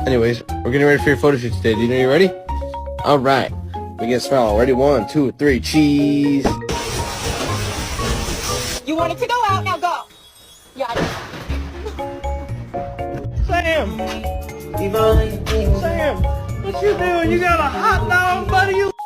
Anyways, we're getting ready for your photo shoot today. Do you know you're ready? All right. We get smile. Ready? 1, 2, 3. Cheese. You wanted to go out, now go. Yeah. Sam, what you doing? You got a hot dog, buddy? You